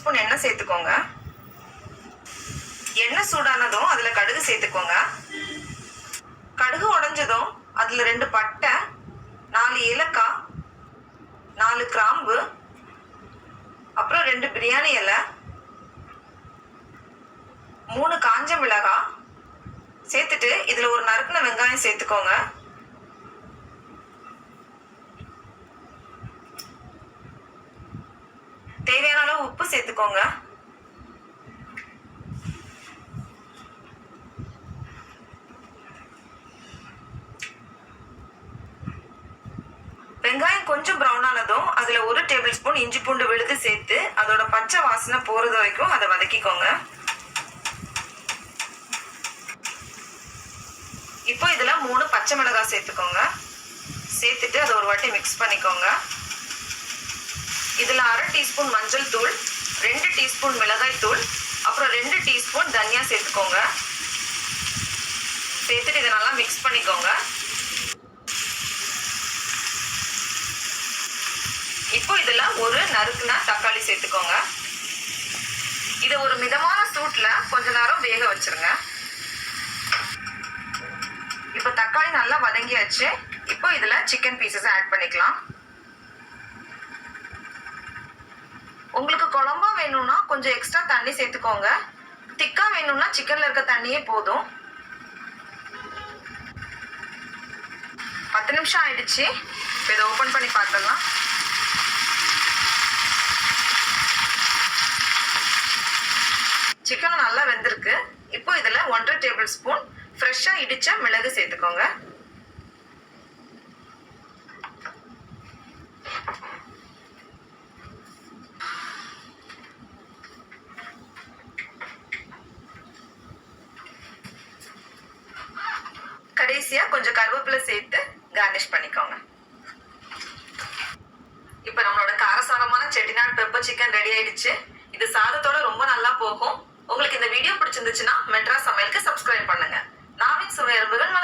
Spoon எண்ணெய் சேர்த்துக்கோங்க. எண்ணெய் சூடானதும் அதுல கடுகு சேர்த்துக்கோங்க. கடுகு உடைஞ்சதும் அதுல 2 பட்டை, 4 ஏலக்காய், 4 கிராம்பு, அப்புறம் 2 பிரியாணி இலை, 3 காஞ்ச மிளகாய் சேர்த்துட்டு இதுல ஒரு நறுக்குன வெங்காயம் சேர்த்துக்கோங்க. தேவையான அளவு உப்பு சேர்த்துக்கோங்க. வெங்காயம் கொஞ்சம் ப்ரௌன் ஆனதும் அதுல 1 டேபிள் ஸ்பூன் இஞ்சி பூண்டு விழுது சேர்த்து அதோட பச்சை வாசனை போறது வரைக்கும் அதை வதக்கிக்கோங்க. இப்போ இதுல 3 பச்சை மிளகாய் சேர்த்துக்கோங்க. சேர்த்துட்டு அதை ஒரு வாட்டி மிக்ஸ் பண்ணிக்கோங்க. இதுல 1/2 டீஸ்பூன் மஞ்சள் தூள், 2 டீஸ்பூன் மிளகாய் தூள், அப்புறம் 2 டீஸ்பூன் தனியா சேர்த்துக்கோங்க. சேர்த்துட்டு இதை நல்லா மிக்ஸ் பண்ணிக்கோங்க. இப்போ இதுல ஒரு நறுக்குன தக்காளி சேர்த்துக்கோங்க. இதை ஒரு மிதமான சூட்ல கொஞ்ச நேரம் வேக வச்சிருங்க. இப்போ தக்காளி நல்லா வதங்கியாச்சு. இப்போ இதுல சிக்கன் பீசஸ் ஆட் பண்ணிக்கலாம். உங்களுக்கு குழம்பா வேணும்னா கொஞ்சம் எக்ஸ்ட்ரா தண்ணி சேர்த்துக்கோங்க. திக்கா வேணும்னா சிக்கன்ல இருக்க தண்ணியே போதும். 10 நிமிஷம் ஆயிடுச்சு. இப்போ இதை ஓபன் பண்ணி பார்த்துடலாம். சிக்கன் நல்லா வெந்திருக்கு. இப்போ இதுல 1/2 டேபிள் ஸ்பூன் ஃப்ரெஷ்ஷா இடிச்ச மிளகு சேர்த்துக்கோங்க. கடைசியா கொஞ்சம் கருவேப்பிலை சேர்த்து கார்னிஷ் பண்ணிக்கோங்க. இப்போ நம்மளோட காரசாரமான செட்டிநாடு பெப்பர் சிக்கன் ரெடி ஆயிடுச்சு. இது சாதத்தோட ரொம்ப நல்லா போகும். உங்களுக்கு இந்த வீடியோ பிடிச்சிருந்துச்சுன்னா மெட்ராஸ் சமையலுக்கு சப்ஸ்கிரைப் பண்ணுங்க. நாவின் சுவை எறும்புகள்